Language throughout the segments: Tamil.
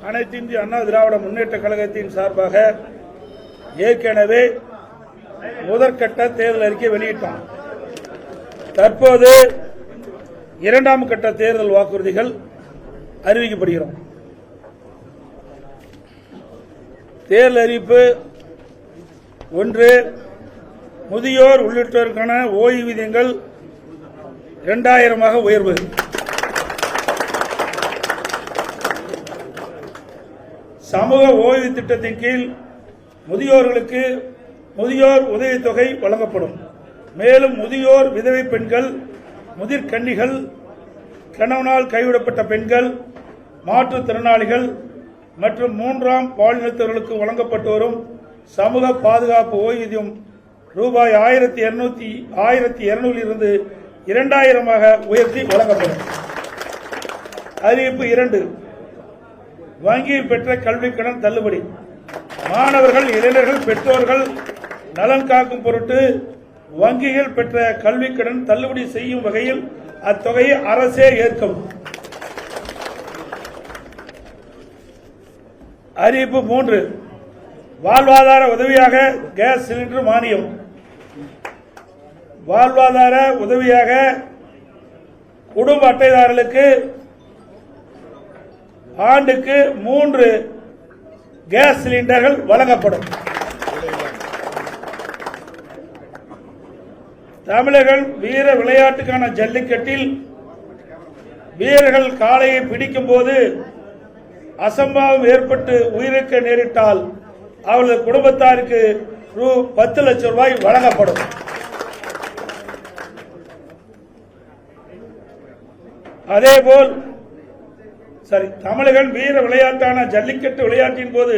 அனைத்து இந்திய அண்ணா திராவிட முன்னேற்ற கழகத்தின் சார்பாக ஏற்கனவே முதற்கட்ட தேர்தல் அறிக்கை வெளியிட்டோம். தற்போது இரண்டாம் கட்ட தேர்தல் வாக்குறுதிகள் அறிவிக்கப்படுகிறோம். தேர்தல் அறிவிப்பு ஒன்று, முதியோர் உள்ளிட்டோருக்கான ஓய்வூதியங்கள் 2000 உயர்வு. சமூக ஓய்வு திட்டத்தின் கீழ் முதியோர்களுக்கு முதியோர் உதவித்தொகை வழங்கப்படும். மேலும் முதியோர் விதவை பெண்கள், முதிர்கன்னிகள், கணவனால் கைவிடப்பட்ட பெண்கள், மாற்றுத்திறனாளிகள் மற்றும் மூன்றாம் பாலினத்தவர்களுக்கு வழங்கப்பட்டு வரும் சமூக பாதுகாப்பு ஓய்வூதியம் ரூபாய் 1200 இருந்து 2000 உயர்த்தி வழங்கப்படும். அறிவிப்பு 2, வங்கியில் பெற்ற கல்விக் கடன் தள்ளுபடி. மாணவர்கள், இளைஞர்கள், பெற்றோர்கள் நலன் காக்கும் பொருட்டு வங்கியில் பெற்ற கல்விக் கடன் தள்ளுபடி செய்யும் வகையில் அத்தொகையை அரசே ஏற்கும். அறிவிப்பு 3, வாழ்வாதார உதவியாக கேஸ் சிலிண்டர் மானியம். வாழ்வாதார உதவியாக குடும்ப அட்டைதாரர்களுக்கு ஆண்டுக்கு 3 கேஸ் சிலிண்டர்கள் வழங்கப்படும். தமிழர்கள் வீர விளையாட்டுக்கான ஜல்லிக்கட்டில் வீரர்கள் காளையை பிடிக்கும் போது அசம்பாவம் ஏற்பட்டு உயிரிழக்க நேரிட்டால் அவரது குடும்பத்தாருக்கு ரூ. 10 லட்சம் வழங்கப்படும். அதேபோல் தமிழர்கள் வீர விளையாட்டான ஜல்லிக்கட்டு விளையாட்டின் போது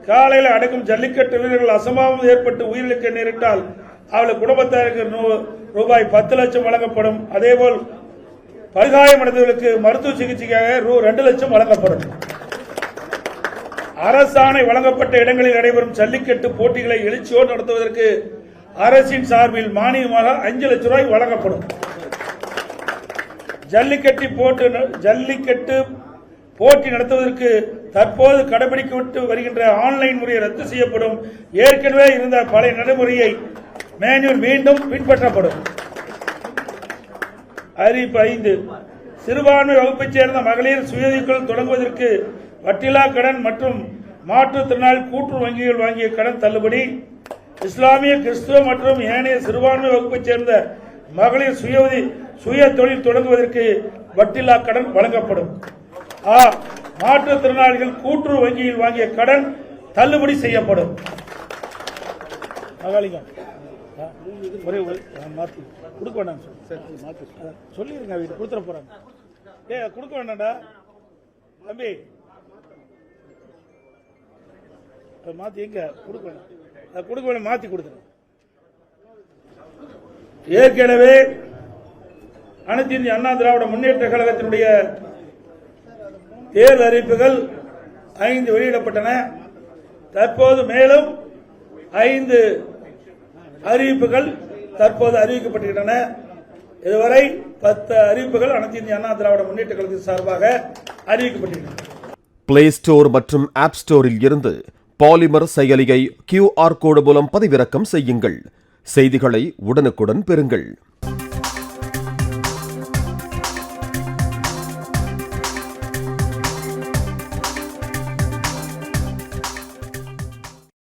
காலையில் அடக்கும் ஜல்லிக்கட்டு வீரர்கள் அசம்பாவம் ஏற்பட்டு உயிரிழக்க நேரிட்டால் அவளது குடும்பத்தாருக்கு ரூபாய் 10 லட்சம் வழங்கப்படும். அதேபோல் படுகாயமடைந்தவர்களுக்கு மருத்துவ சிகிச்சைக்காக ரூ. 2 லட்சம் வழங்கப்படும். அரசாணை வழங்கப்பட்ட இடங்களில் நடைபெறும் ஜல்லிக்கட்டு போட்டிகளை எழுச்சியோடு நடத்துவதற்கு அரசின் சார்பில் மானியமாக 5 லட்சம் வழங்கப்படும். ஜல்லிக்கட்டு போட்டி நடத்துவதற்கு தற்போது கடைபிடிக்கப்பட்டு வருகின்ற ஆன்லைன் முறையை ரத்து செய்யப்படும். ஏற்கனவே இருந்த பழைய நடைமுறையை மேனுவல் மீண்டும் பின்பற்றப்படும். அறிவிப்பு 5, சிறுபான்மை வகுப்பைச் சேர்ந்த மகளிர் சுயதொழில் தொடங்குவதற்கு வட்டிலா கடன் மற்றும் மாற்றுத்திறனாளி கூட்டுறவு வங்கிகள் வாங்கிய கடன் தள்ளுபடி. இஸ்லாமிய, கிறிஸ்துவ மற்றும் ஏனைய சிறுபான்மை வகுப்பைச் சேர்ந்த மகளிர் சுய தொழில் தொடங்குவதற்கு வட்டிலா கடன் வழங்கப்படும். மாற்றுத்திறனாளிகள் கூட்டுறவு வங்கியில் வாங்கிய கடன் தள்ளுபடி செய்யப்படும். கொடுக்க வேண்டாம் சொல்லிருங்க, கொடுத்துட போறாங்க. கொடுக்க வேண்டாம்டா தம்பி, மாத்தி எங்க கொடுக்க வேண்டாம், மாத்தி கொடுத்துரு. ஏற்கனவே அனைத்து இந்திய அண்ணா திராவிட முன்னேற்ற கழகத்தினுடைய தேர்தல் அறிவிப்புகள் 5 வெளியிடப்பட்டன. தற்போது மேலும் 5 அறிவிப்புகள் தற்போது அறிவிக்கப்பட்டுள்ளன. இதுவரை 10 அறிவிப்புகள் அனைத்து இந்திய அண்ணா திராவிட முன்னேற்ற கழகத்தின் சார்பாக அறிவிக்கப்பட்டுள்ளன. பிளே ஸ்டோர் மற்றும் ஆப் ஸ்டோரில் இருந்து பாலிமர் செயலியை QR கோடு மூலம் பதிவிறக்கம் செய்யுங்கள். செய்திகளை உடனுக்குடன் பெறுங்கள்.